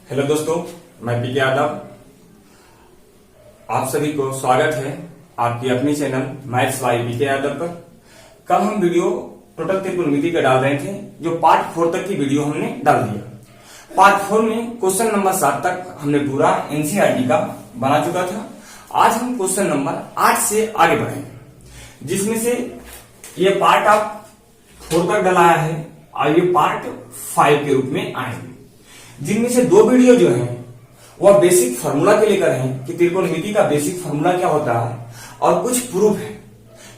Hello दोस्तों, मैं पीके यादव। आप सभी को स्वागत है आपकी अपनी चैनल मैथ्स बाय पीके यादव पर। कल हम वीडियो टोटल त्रिकोणमिति का डाल रहे थे, जो पार्ट 4 तक की वीडियो हमने डाल दिया। पार्ट 4 में क्वेश्चन नंबर 7 तक हमने पूरा एनसीईआरटी का बना चुका था। आज हम क्वेश्चन नंबर 8 से आगे बढ़ेंगे, जिसमें से ये पार्ट आप 4 तक डलाया है और ये पार्ट 5 के रूप में आएंगे, जिनमें से 2 वीडियो जो है वह बेसिक फार्मूला के लेकर हैं कि त्रिकोणमिति का बेसिक फार्मूला क्या होता है, और कुछ प्रूफ है।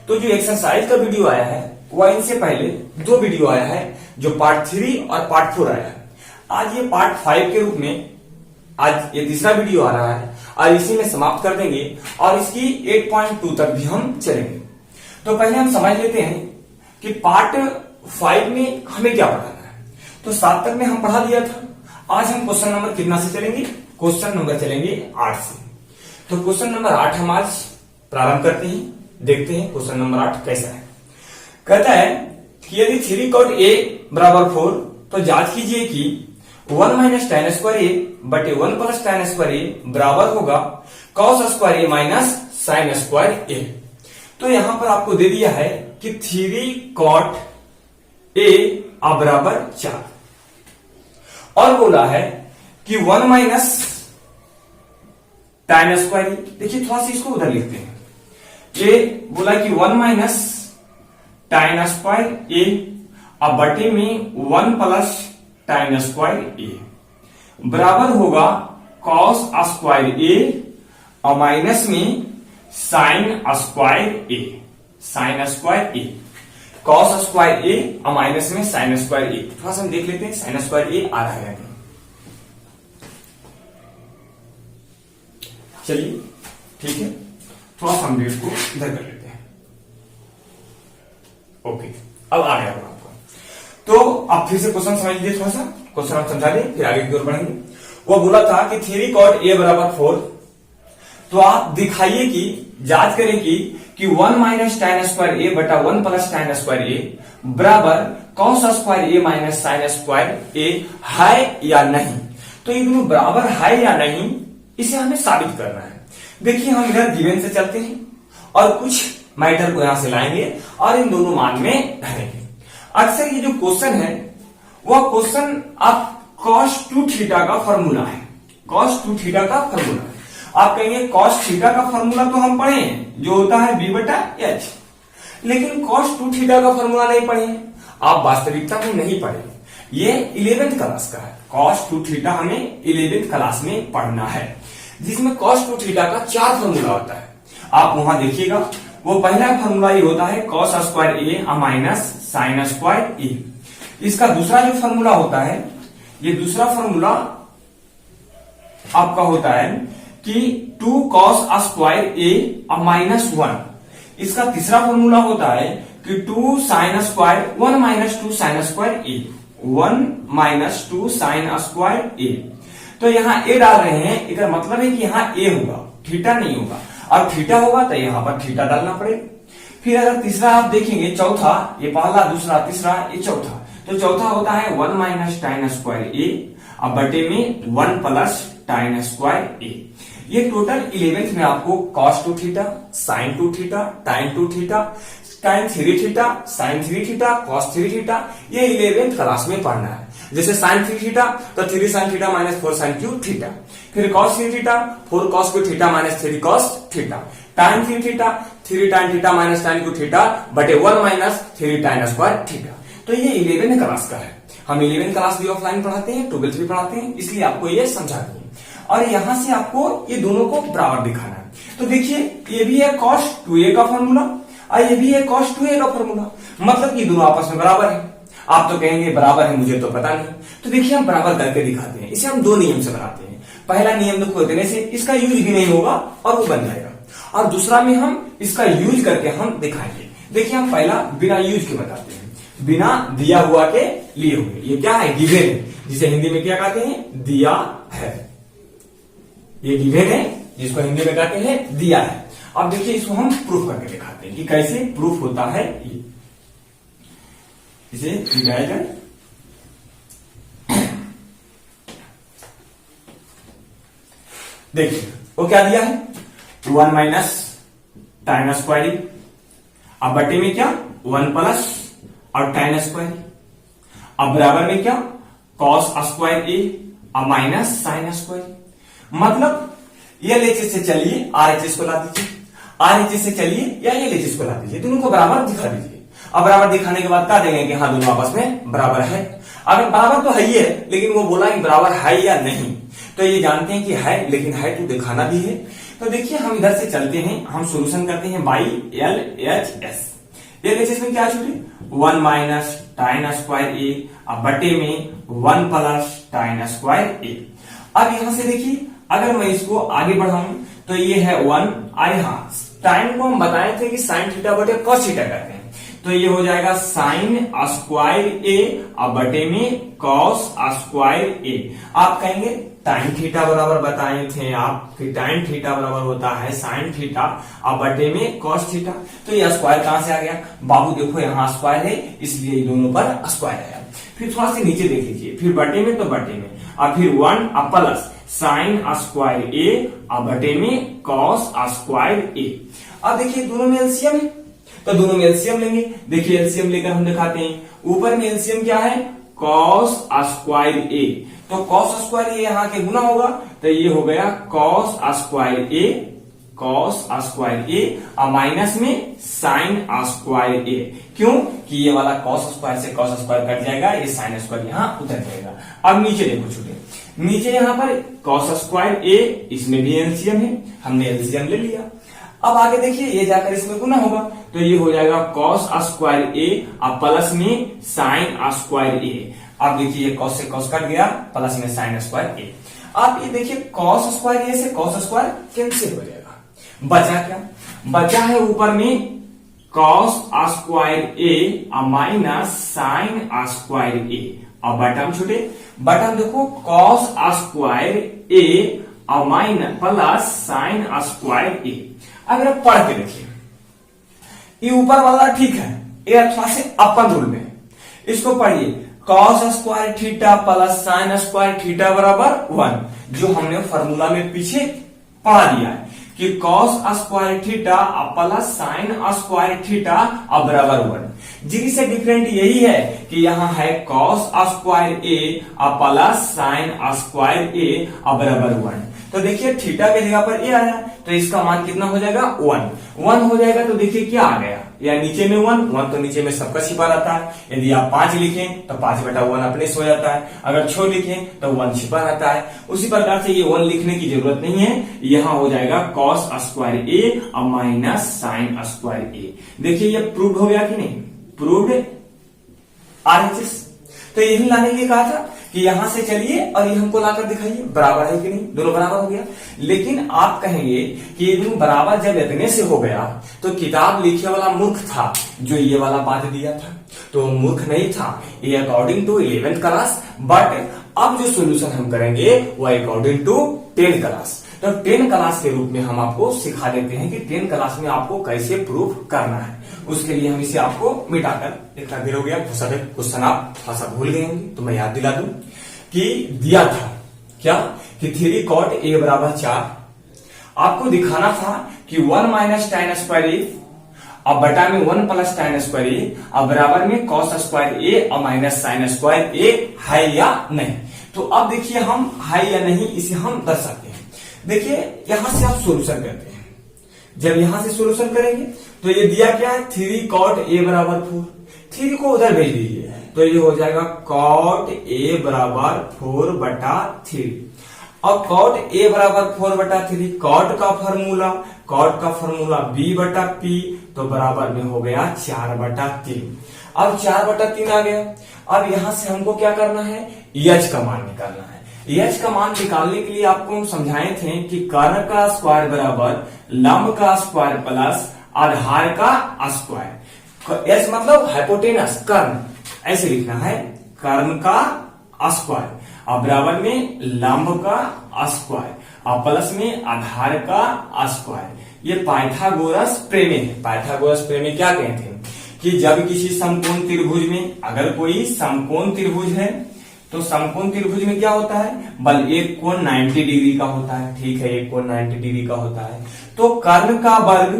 तो जो एक्सरसाइज का वीडियो आया है वह इनसे पहले 2 वीडियो आया है, जो पार्ट 3 और पार्ट 4 आया है। आज ये पार्ट 5 के रूप में आज ये तीसरा वीडियो आ रहा है और इसी में समाप्त कर देंगे और इसकी 8.2 तक भी हम चलेंगे। तो पहले हम समझ लेते हैं कि पार्ट 5 में हमें क्या पढ़ाना है। तो 7 तक में हम पढ़ा दिया था। आज हम क्वेश्चन नंबर कितना से चलेंगे? क्वेश्चन नंबर चलेंगे 8 से। तो क्वेश्चन नंबर 8 हम आज प्रारंभ करते हैं, देखते हैं क्वेश्चन नंबर 8 कैसा है। कहता है कि यदि 3 cot a बराबर 4, तो जांच कीजिए कि 1 माइनस tan स्क्वायर a बटे 1 प्लस tan स्क्वायर a बराबर होगा cos square a minus sin square a। तो यहां पर आपको दे दिया है कि 3 cot a बराबर 4, और बोला है कि 1 माइनस tan स्क्वायर। देखिए थोड़ा सा इसको उधर लिखते हैं। ये बोला कि 1 माइनस tan स्क्वायर a अब बटे में 1 प्लस tan स्क्वायर a बराबर होगा cos स्क्वायर a और माइनस में sin square a। sin square a, cos square a और माइनस में sin स्क्वायर a। थोड़ा सा हम देख लेते हैं sin स्क्वायर a आ रहा है। चलिए ठीक है, थोड़ा सा हम डेट को इधर कर लेते हैं। ओके, अब आ गया आपको। तो आप फिर से क्वेश्चन समझ लीजिए, थोड़ा सा क्वेश्चन हम समझा दें फिर आगे की ओर बढ़ेंगे। वो बोला था कि 3 cot a बराबर 4, तो आप दिखाइए कि जांच करें कि 1 माइनस tan स्क्वायर a बटा 1 प्लस tan स्क्वायर a बराबर cos square a minus sin square a है या नहीं। तो ये दोनों बराबर है या नहीं, इसे हमें साबित करना है। देखिए हम इधर गिवन से चलते हैं और कुछ मैटर को यहां से लाएंगे और इन दोनों मान में धरेंगे। अक्सर ये जो क्वेश्चन है वह क्वेश्चन आप cos 2 थीटा का फॉर्मूला है। cos 2 थीटा का फॉर्मूला है। आप कहेंगे cos थीटा का फॉर्मूला तो हम पढ़े हैं, जो होता है b बटा h, लेकिन cos 2 थीटा का फॉर्मूला नहीं पढ़े हैं। आप वास्तविकता में नहीं पढ़े, ये 11th क्लास का है। cos 2 थीटा हमें 11th क्लास में पढ़ना है, जिसमें cos 2 थीटा का 4 फॉर्मूला होता है। आप वहां देखिएगा, वो पहला फॉर्मूला ये होता है cos square a minus sin square a। इसका दूसरा जो फॉर्मूला होता है, ये दूसरा फॉर्मूला आपका होता है कि 2 cos स्क्वायर a माइनस 1। इसका तीसरा फॉर्मूला होता है कि 2 sin square 1 minus 2 sin square a, 1 minus 2 sin square a। तो यहाँ a डाल रहे हैं, इसका मतलब है कि यहाँ a होगा, थीटा नहीं होगा। और थीटा होगा तो यहाँ पर थीटा डालना पड़ेगा। फिर अगर तीसरा आप देखेंगे, चौथा, ये पहला दूसरा तीसरा ये चौथा, तो चौथा होता है 1 माइनस tan स्क्वायर a अब बटे में 1 प्लस tan स्क्वायर a। ये टोटल 11th में आपको cos 2 theta, sin 2 theta, tan 2 theta, tan 3 theta, sin 3 theta, cos 3 theta, ये 11th क्लास में पढ़ना है। जैसे sin 3 थीटा तो 3 sin theta minus 4 sin Q theta, फिर cos 3 theta 4 cos Q theta minus 3 cos theta, tan 3 theta 3 tan theta minus tan Q theta बटे 1 minus 3 tan square theta. तो ये 11th क्लास का है। हम 11th क्लास भी offline पढ़ाते हैं, 12th भी पढ़ाते हैं, इसलिए आपको ये समझा दें। और यहां से आपको ये दोनों को बराबर दिखाना है। तो देखिए ये भी है cos 2a का फॉर्मूला और ये भी है cos 2a का फॉर्मूला, मतलब कि दोनों आपस में बराबर है। आप तो कहेंगे बराबर है, मुझे तो पता नहीं। तो देखिए हम बराबर करके दिखाते हैं। इसे हम 2 नियम से बनाते हैं। पहला नियम देखो देने से इसका यूज भी नहीं होगा और वो बन जाएगा, और दूसरा में हम इसका यूज करके हम दिखाएंगे। देखिए हम पहला बिना यूज के बताते हैं, बिना दिया हुआ के लिए हुए। ये क्या है? गिवन है, जिसे हिंदी में क्या कहते हैं? दिया है। ये गिवन है जिसको हिंदी में कहते हैं दिया है। अब देखिए इसको हम प्रूफ करके दिखाते हैं कि कैसे प्रूफ होता है। ये इसे दिखाया जाए। देखिए वो क्या दिया है, 1 माइनस tan स्क्वायर ए, अब बटे में क्या 1 प्लस और tan स्क्वायर ए, अब बराबर में क्या cos स्क्वायर ए और माइनस sin स्क्वायर ए। मतलब LHS से चलिए RHS को ला दीजिए, RHS से चलिए या LHS को ला दीजिए, दोनों को बराबर दिखा दीजिए। अब बराबर दिखाने के बाद क्या देंगे कि हाँ दोनों आपस में बराबर है। अगर बराबर तो है ही है, लेकिन वो बोला कि बराबर है या नहीं, तो ये जानते हैं कि है, लेकिन है तो दिखाना भी है। तो देखिए हम इधर से चलते हैं, हम सोल्यूशन करते हैं बाई LHS। LHS में क्या छूटे 1 माइनस tan स्क्वायर ए अब बटे में 1 प्लस tan स्क्वायर ए। अब यहां से देखिए अगर मैं इसको आगे बढ़ाऊं तो ये है 1, यहाँ टाइम को हम बताए थे कि साइन थीटा बटे कॉस थीटा करते हैं, तो ये हो जाएगा साइन स्क्वायर ए अब बटे में कॉस स्क्वायर ए। आप कहेंगे टाइम थीटा बराबर बताए थे आप कि टाइम थीटा बराबर होता है साइन थीटा अब बटे में कॉस थीटा, तो ये स्क्वायर कहां से आ गया बाबू, देखो यहाँ स्क्वायर है इसलिए दोनों पर स्क्वायर है। फिर थोड़ा सा नीचे देख लीजिए, फिर बटे में तो बटे में और फिर 1 प्लस साइन स्क्वायर ए अब बटे में कॉस स्क्वायर ए। अब देखिए दोनों में एलसीएम है तो दोनों में एलसीएम लेंगे। देखिए एलसीएम लेकर हम दिखाते हैं, ऊपर में एलसीएम क्या है कॉस स्क्वायर ए, तो कॉस स्क्वायर ए यहाँ के गुना होगा तो ये हो गया कॉस स्क्वायर ए, कॉस स्क्वायर ए और माइनस में साइन स्क्वायर ए। क्यों कि ये वाला कॉस स्क्वायर से कॉस स्क्वायर कट जाएगा, ये साइन स्क्वायर यहाँ उतर जाएगा। अब नीचे देखो छोटे, नीचे यहाँ पर कॉस स्क्वायर ए, इसमें भी एलसीएम है, हमने एलसीएम ले लिया। अब आगे देखिए ये जाकर इसमें गुना होगा तो ये हो जाएगा कॉस स्क्वायर ए और प्लस में साइन स्क्वायर ए। अब देखिए ये कॉस से कॉस कट गया, प्लस में साइन स्क्वायर ए। आप ये देखिए कॉस स्क्वायर ए से कॉस स्क्वायर कैंसिल हो जाएगा, बचा क्या बचा है ऊपर में कॉस स्क्वायर ए और माइनस साइन स्क्वायर ए। और बटन छूटे, बटन देखो कॉस स्क्वायर ए और माइनस प्लस साइन स्क्वायर ए। अगर आप पढ़ के देखिए ये ऊपर वाला ठीक है, ये अथवा से अपन रूल में इसको पढ़िए cos square theta plus sine square theta बराबर 1, जो हमने फॉर्मूला में पीछे पढ़ा दिया है कि cos square theta plus sine square theta बराबर 1। जी से डिफरेंट यही है कि यहाँ है कॉस स्क्वायर ए प्लस साइन स्क्वायर ए बराबर 1। तो देखिए थीटा के जगह पर ए आया तो इसका मान कितना हो जाएगा 1 हो जाएगा। तो देखिए क्या आ गया, या नीचे में 1 तो नीचे में सबका छिपा रहता है। यदि आप 5 लिखें तो 5/1 अपने से हो जाता है, अगर 6 लिखें तो 1 छिपा रहता है। उसी प्रकार से ये 1 लिखने की जरूरत नहीं है, यहाँ हो जाएगा कॉस स्क्वायर ए और माइनस साइन स्क्वायर ए। देखिए ये प्रूव्ड हो गया कि नहीं, प्रूव्ड RHS। तो यही लाने के लिए कहा था कि यहां से चलिए और ये हमको लाकर दिखाइए बराबर है कि नहीं, दोनों बराबर हो गया। लेकिन आप कहेंगे कि ये दोनों बराबर जब इतने से हो गया तो किताब लिखे वाला मूर्ख था जो ये वाला बात दिया था, तो मूर्ख नहीं था, ये according to 11th class. But अब जो सोल्यूशन हम करेंगे वो अकॉर्डिंग टू 10th क्लास। तो 10 क्लास के रूप में हम आपको सिखा देते हैं कि 10 क्लास में आपको कैसे प्रूफ करना है। उसके लिए हम इसे आपको मिटाकर इतना देर हो गया, क्वेश्चन आप थोड़ा सा भूल गए होंगे तो मैं याद दिला दूं कि दिया था क्या कि 3 cot a बराबर 4। आपको दिखाना था कि 1 माइनस tan स्क्वायर ए अब बटा में 1 प्लस tan स्क्वायर ए अब बराबर में cos स्क्वायर ए और माइनस sin स्क्वायर ए है या नहीं। तो अब देखिए हम है या नहीं इसे हम दर्शाते हैं। देखिए यहां से आप सोल्यूशन करते हैं, जब यहां से सोल्यूशन करेंगे तो ये दिया क्या है 3 cot a बराबर 4, 3 को उधर भेज दीजिए तो ये हो जाएगा cot a बराबर 4/3। अब cot a बराबर 4/3, cot का फॉर्मूला b/p तो बराबर में हो गया 4/3। अब 4/3 आ गया। अब यहां से हमको क्या करना है, h का मान निकालना है। h का मान निकालने के लिए आपको हम समझाए थे कि कर्ण का स्क्वायर बराबर लंब का स्क्वायर प्लस आधार का स्क्वायर। h मतलब हाइपोटेनस कर्ण, ऐसे लिखना है कर्ण का स्क्वायर और बराबर में लंब का स्क्वायर और प्लस में आधार का स्क्वायर। ये पाइथागोरस प्रमेय है। पाइथागोरस प्रमेय क्या कहते हैं कि जब किसी समकोण त्रिभुज में, अगर कोई समकोण त्रिभुज है तो समकोण त्रिभुज में क्या होता है, बल एक कोण 90 डिग्री का होता है, ठीक है, एक कोण 90 डिग्री का होता है। तो कर्ण का वर्ग,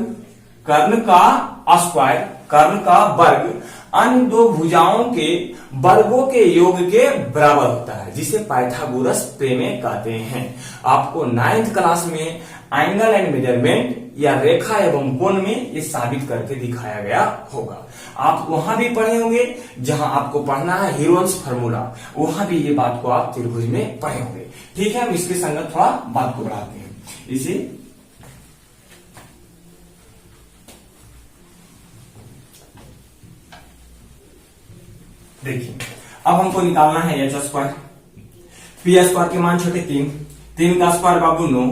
कर्ण का स्क्वायर, कर्ण का वर्ग अन्य दो भुजाओं के वर्गों के योग के बराबर होता है, जिसे पाइथागोरस प्रमेय कहते हैं। आपको 9th क्लास में एंगल एंड मेजरमेंट या रेखा एवं कोण में ये साबित करके दिखाया गया होगा। आप वहां भी पढ़े होंगे जहां आपको पढ़ना है हीरोन्स फार्मूला, वहां भी ये बात को आप त्रिभुज में पढ़े होंगे। ठीक है, हम इसके संगत थोड़ा बात को बढ़ाते हैं। इसे देखिए, अब हमको निकालना है एच स्क्वायर, पी स्क्वायर के मान छोटे 3 का स्क्वायर बाबू 9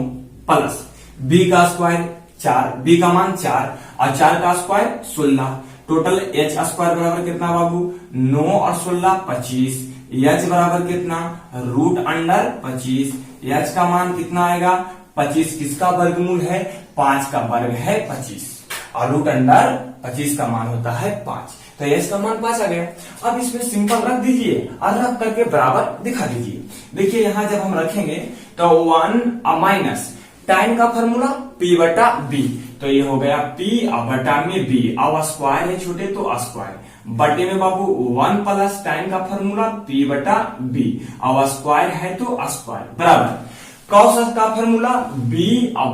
प्लस बी का स्क्वायर 4, बी का मान 4 और 4 का स्क्वायर 16। टोटल एच स्क्वायर बराबर कितना बाबू, 9 और 16 25। एच बराबर कितना, रूट अंडर 25। एच का मान कितना आएगा, 25 किसका वर्गमूल है, 5 का वर्ग है 25 और रूट अंडर 25 का मान होता है 5। तो एच का मान 5 आ गया। अब इसमें सिंपल रख दीजिए और रख करके बराबर दिखा दीजिए। देखिए यहां जब हम रखेंगे तो 1 माइनस टाइम का फॉर्मूला P बटा B, तो ये हो गया P बटा में B। अब स्क्वायर है छोटे तो स्क्वायर बटे में बाबू 1 प्लस टाइम का फॉर्मूला P बटा B। अब स्क्वायर है तो स्क्वायर बराबर कॉस का फॉर्मूला B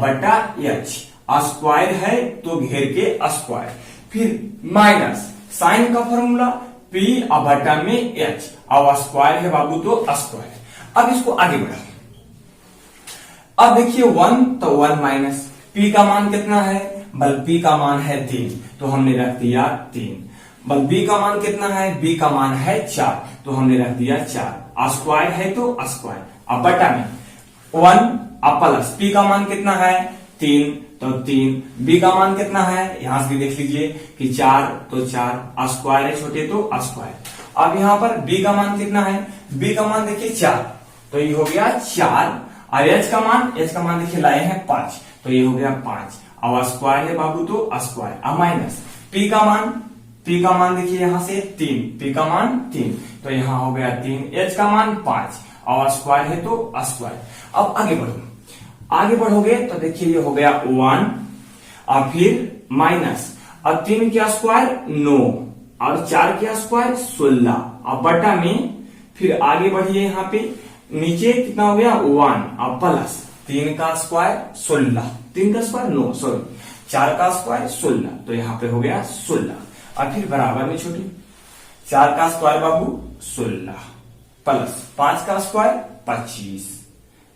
बटा H, स्क्वायर है तो घेर के स्क्वायर, फिर माइनस साइन का फॉर्मूला P बटा में H। अब स्क्वायर है बाबू तो स्क्वायर। अब इसको आगे बढ़ा, अब देखिए 1 तो 1 माइनस P का मान कितना है, बल P का मान है 3, तो हमने रख दिया 3। बल B का मान कितना है, B का मान है 4, तो हमने रख दिया 4। स्क्वायर है तो स्क्वायर, अब बटा में 1 प्लस P का मान कितना है 3, तो 3। B का मान कितना है, यहां से भी देख लीजिए कि 4 तो 4, स्क्वायर है छोटे तो स्क्वायर। अब यहां पर B का मान कितना है, B का मान देखिए 4, तो ये हो गया 4 और एच का मान देखिए लाए हैं 5, तो ये हो गया 5। अब स्क्वायर है बाबू तो स्क्वायर। अब माइनस P का मान देखिए यहां से 3, P का मान 3, तो यहां हो गया 3। एच का मान 5 और स्क्वायर है तो स्क्वायर। अब आगे बढ़ोगे तो देखिए ये हो गया 1 और फिर माइनस, अब 3 के स्क्वायर 9 और 4 के स्क्वायर 16। अब बटा में फिर आगे बढ़िए, यहाँ पे नीचे कितना हो गया 1 और प्लस 3 का स्क्वायर 16, 3 का स्क्वायर 9 सॉरी 4 का स्क्वायर 16, तो यहाँ पे हो गया 16। और फिर बराबर में छोटी 4 का स्क्वायर बाबू 16 प्लस 5 का स्क्वायर 25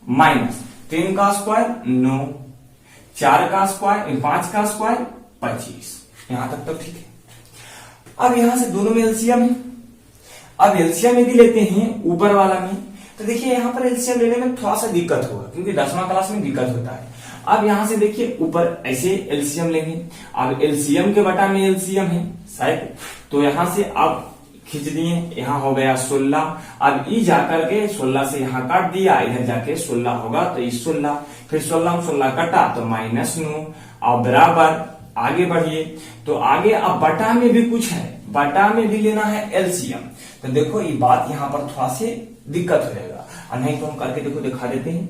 माइनस 3 का स्क्वायर 9, 4 का स्क्वायर 5 का स्क्वायर 25। यहां तक तो ठीक है। अब यहां से दोनों में एलसीएम है, अब एलसीएम यदि लेते हैं ऊपर वाला में, तो देखिए यहाँ पर एलसीएम लेने में थोड़ा सा दिक्कत होगा क्योंकि 10वां क्लास में दिक्कत होता है। अब यहां से देखिए ऊपर ऐसे एलसीएम लेंगे, अब एलसीएम के बटा में एलसीएम है शायद, तो यहां से आप खींच दिए, यहाँ हो गया 16। अब ई जाकर के 16 से यहाँ काट दिया, इधर जाके 16 होगा तो ई 16, फिर 16 कटा तो -9। अब बराबर आगे बढ़िए, तो आगे अब बटा में भी कुछ है, बटा में भी लेना है एलसीएम। तो देखो ये बात यहाँ पर थोड़ा से दिक्कत हो जाएगा, और नहीं तो हम करके देखो दिखा देते हैं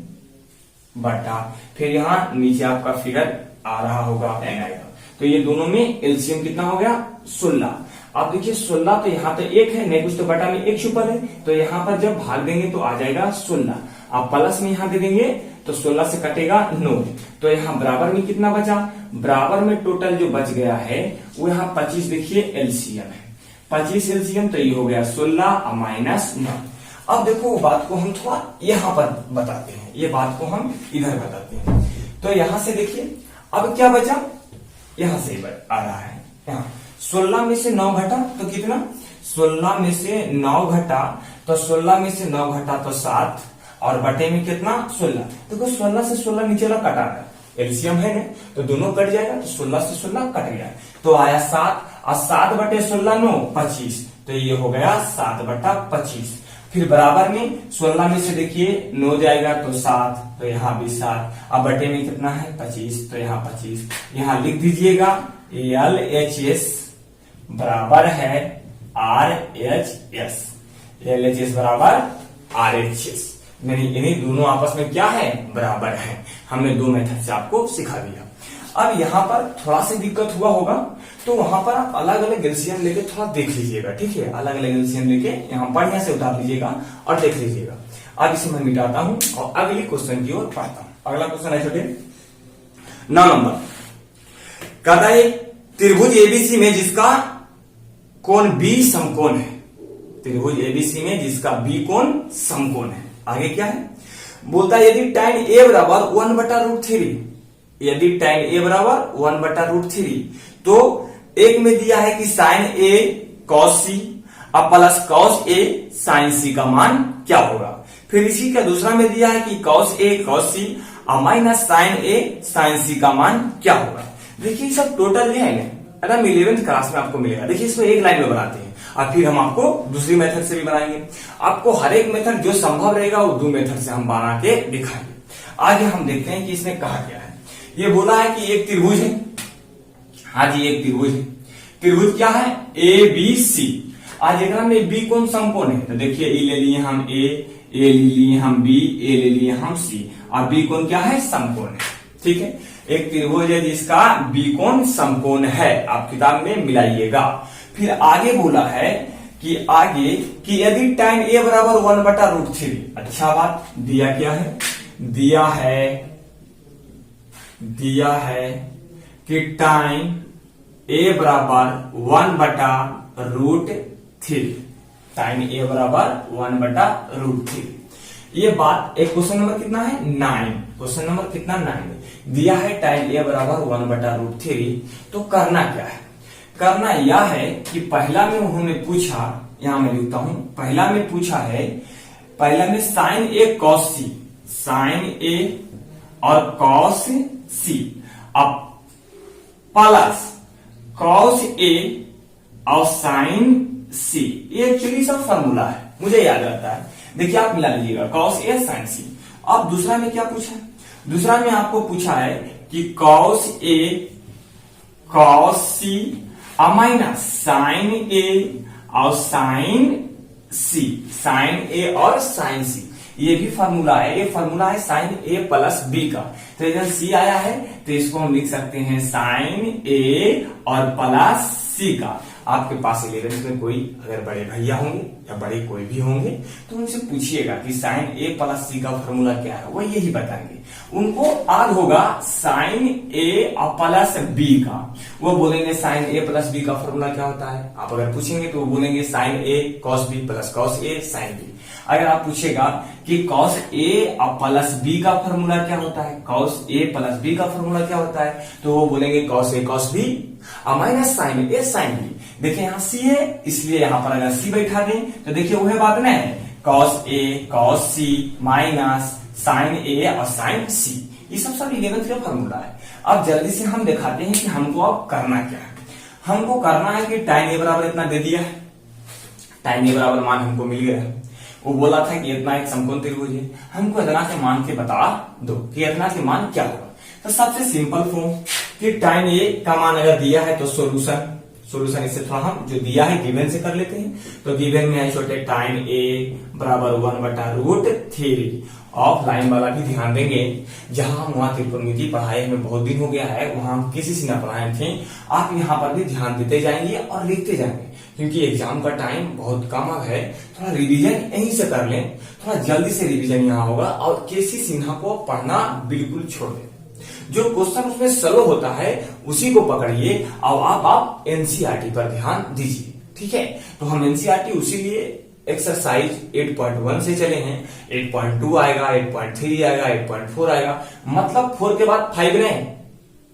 बटा, फिर यहाँ नीचे आपका फिगर आ रहा होगा एन आएगा, तो ये दोनों में एलसीएम कितना हो गया 16। अब देखिए 16 तो यहाँ तो 1 है, नहीं कुछ तो बटा में 1 छुपल है, तो यहाँ पर जब भाग देंगे तो आ जाएगा 16। अब प्लस में यहाँ दे देंगे तो 16 से कटेगा 9, तो यहाँ बराबर में कितना बचा, बराबर में टोटल जो बच गया है वो यहाँ 25 देखिए एलसीएम है, 25 एलसीएम, तो ये हो गया 16 माइनस 9। अब देखो बात को हम थोड़ा यहाँ पर बताते हैं, ये बात को हम इधर बताते हैं। तो यहां से देखिए अब क्या बचा, यहां से आ रहा है, यहाँ 16 में से 9 घटा तो कितना, 16 में से 9 घटा तो 16 में से 9 घटा तो 7 और बटे में कितना 16। देखो 16 से 16 नीचे वाला कटा है, एलसीएम है ना, तो दोनों कट जाएगा, तो 16 से 16 कट गया, तो आया 7 और 7 बटे 16 9 25, तो ये हो गया 7 बटा 25। फिर बराबर में 16 में से देखिए 9 जाएगा तो 7, तो यहाँ भी 7, अब बटे में कितना है 25, तो यहाँ 25, यहाँ लिख दीजिएगा LHS बराबर है RHS, LHS बराबर RHS, यानी इन्हीं दोनों आपस में क्या है, बराबर है। हमने दो मेथड से आपको सिखा दिया। अब यहाँ पर थोड़ा सा दिक्कत हुआ होगा, तो वहां पर आप अलग अलग एलसीएम लेके थोड़ा देख लीजिएगा, ठीक है, अलग अलग एलसीएम लेके यहाँ बढ़िया से उतार लीजिएगा और देख लीजिएगा। अब इसे मैं मिटाता हूं और अगले क्वेश्चन की ओर बढ़ता हूं। अगला क्वेश्चन है छोटे 9 नंबर, कहता है त्रिभुज एबीसी में जिसका कोण बी समकोण है, त्रिभुज एबीसी में जिसका बी कोण समकोण है। आगे क्या है, बोलता है यदि tan a बराबर 1/√3, यदि tan a बराबर 1/√3, तो एक में दिया है कि sin a cos c अब plus cos a sin c का मान क्या होगा। फिर इसी का दूसरा में दिया है कि cos a cos c और minus sin a sin c का मान क्या होगा। देखिए सब टोटल है एकदम 11th क्लास में आपको मिलेगा। देखिए इसको एक लाइन में बनाते हैं और फिर हम आपको दूसरी मेथड से भी बनाएंगे। आपको हर एक मेथड जो संभव रहेगा वो दो मेथड से हम बना के दिखाएंगे। आगे हम देखते हैं कि इसने कहा क्या है। ये बोला है कि एक त्रिभुज है, हाँ जी एक त्रिभुज है। त्रिभुज क्या है, ए बी सी। आज एक में बी कौन समकोण है, तो देखिए ए ले लिए हम ए ले लिए हम बी, ए ले लिए हम सी, और बी कौन क्या है, समकोण है। ठीक है, एक त्रिभुज है जिसका बी कोण समकोण है, आप किताब में मिलाइएगा। फिर आगे बोला है कि आगे कि यदि tan a बराबर 1/√3, अच्छा बात, दिया क्या है, दिया है कि tan a बराबर 1/√3, tan a बराबर 1/√3। ये बात एक क्वेश्चन नंबर कितना है 9, क्वेश्चन नंबर कितना 9 दिया है tan a बराबर 1/√3। तो करना क्या है, करना यह है कि पहला में उन्होंने पूछा, यहां मैं लिखता हूं, पहला में पूछा है, पहला में sin a cos c, sin a और cos c, अब प्लस cos a और sin c। ये एक्चुअली सब फॉर्मूला है, मुझे याद रहता है। देखिए आप मिला लीजिएगा cos a sin c। अब दूसरा में क्या पूछा, दूसरा में आपको पूछा है कि cos a cos c और माइनस sin a और sin c, sin a और sin c। ये भी फॉर्मूला है, ये फॉर्मूला है sin a प्लस b का। तो इधर c आया है तो इसको हम लिख सकते हैं sin a और प्लस c का। आपके पास 11th में कोई अगर बड़े भैया होंगे या बड़े कोई भी होंगे तो उनसे पूछिएगा कि sin a प्लस c का फॉर्मूला क्या है, वो यही बताएंगे। उनको याद होगा sin a और प्लस b का, वो बोलेंगे sin a प्लस b का फॉर्मूला क्या होता है। आप अगर पूछेंगे तो वो बोलेंगे sin a cos b plus cos a sin b। अगर आप पूछेगा कि cos a और प्लस b का फॉर्मूला क्या होता है, cos a प्लस b का फॉर्मूला क्या होता है, तो वो बोलेंगे cos a cos b और minus sin a sin b। देखिए यहाँ c है इसलिए यहाँ पर अगर c बैठा दें तो देखिए वह बात नहीं है, cos a cos c minus sin a और sin c। ये सब 11th का फॉर्मूला है। अब जल्दी से हम दिखाते हैं कि हमको अब करना क्या है। हमको करना है कि tan a बराबर इतना दे दिया है, tan a बराबर मान हमको मिल गया है। वो बोला था कि इतना एक समकोण त्रिभुज है, हमको इतना के मान के बता दो कि इतना के मान क्या होगा। तो सबसे सिंपल फॉर्म कि tan a का मान अगर दिया है तो सोल्यूशन इससे थोड़ा हम जो दिया है गिवन से कर लेते हैं। तो गिवन में है छोटे tan a बराबर 1/√3। ऑफलाइन वाला भी ध्यान देंगे, जहां हम वहां त्रिकोणमिति पढ़ाए हमें बहुत दिन हो गया है, वहां हम किसी से न पढ़ाए थे। आप यहाँ पर भी ध्यान देते जाएंगे और लिखते जाएंगे, क्योंकि एग्जाम का टाइम बहुत कम है। थोड़ा रिवीजन यहीं से कर लें, थोड़ा जल्दी से रिवीजन यहाँ होगा। और केसी सिन्हा को पढ़ना बिल्कुल छोड़ दें, जो क्वेश्चन उसमें स्लो होता है उसी को पकड़िए और आप एनसीईआरटी पर ध्यान दीजिए। ठीक है, तो हम एनसीईआरटी उसी लिए एक्सरसाइज 8.1 से चले हैं। 8.2 आएगा, 8.3 आएगा, 8.4 आएगा, मतलब 4 के बाद 5 नहीं,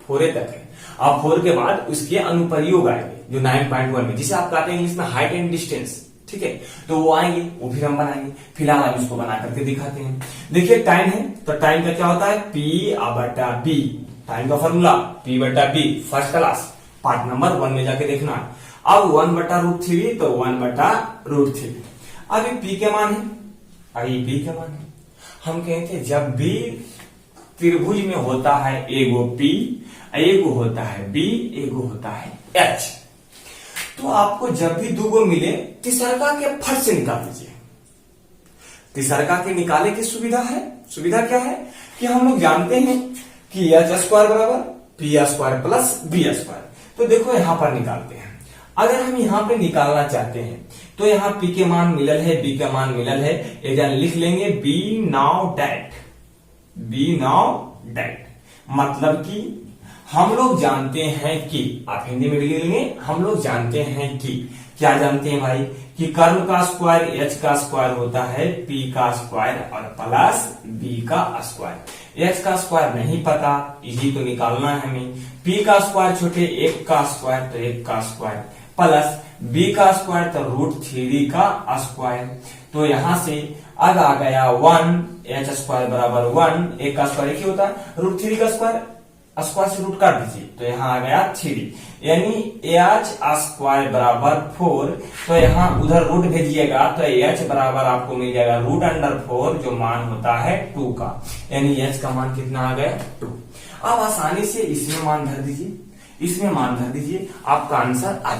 4 तक है। अब 4 के बाद उसके अनुप्रयोग आएंगे जो 9.1 में, जिसे आप कहते हैं इंग्लिश में हाइट एंड डिस्टेंस। ठीक है, तो वो आएंगे, वो फिर हम बनाएंगे। फिलहाल हम इसको बना करके दिखाते हैं। देखिए टाइम है तो टाइम का क्या होता है, P/B। टाइम का formula P/B, first class part number 1 में जाके देखना। अब 1/√3 तो 1/√3। अब ये P के मान है, अरे P के मान है। हम कहते हैं जब भी त्रिभुज में होता है एगो P, एगो होता है B, एगो होता है H, तो आपको जब भी दो गो मिले तीसरा के फट से निकाल दीजिए। तीसरा के निकाले की सुविधा क्या है कि हम लोग जानते हैं कि एच स्क्वायर बराबर P square plus B square. तो देखो यहां पर निकालते हैं। अगर हम यहाँ पे निकालना चाहते हैं तो यहाँ P के मान मिलल है, B के मान मिलल है, एक लिख लेंगे बी नाउ डैट। मतलब कि हम लोग जानते हैं कि, आप हिंदी में लिख लेंगे, हम लोग जानते हैं कि, क्या जानते हैं भाई, कि कर्ल का स्क्वायर H का स्क्वायर होता है P का स्क्वायर और प्लस B का स्क्वायर। H का स्क्वायर नहीं पता, इसी तो निकालना है हमें। P का स्क्वायर छोटे 1 का स्क्वायर तो 1 का स्क्वायर प्लस B का स्क्वायर तो √3 का स्क्वायर। तो यहां से अब आ गया 1, H स्क्वायर बराबर 1, 1 का स्क्वायर 1 ही होता है, √3 का स्क्वायर से रूट काट दीजिए तो यहाँ आ गया 3, यानी H स्क्वायर बराबर 4। तो यहाँ उधर रूट भेजिएगा तो H बराबर आपको मिल जाएगा √4 जो मान होता है 2 का, यानी H का मान कितना आ गया 2। अब आसानी से इसमें मान धर दीजिए, आपका आंसर आ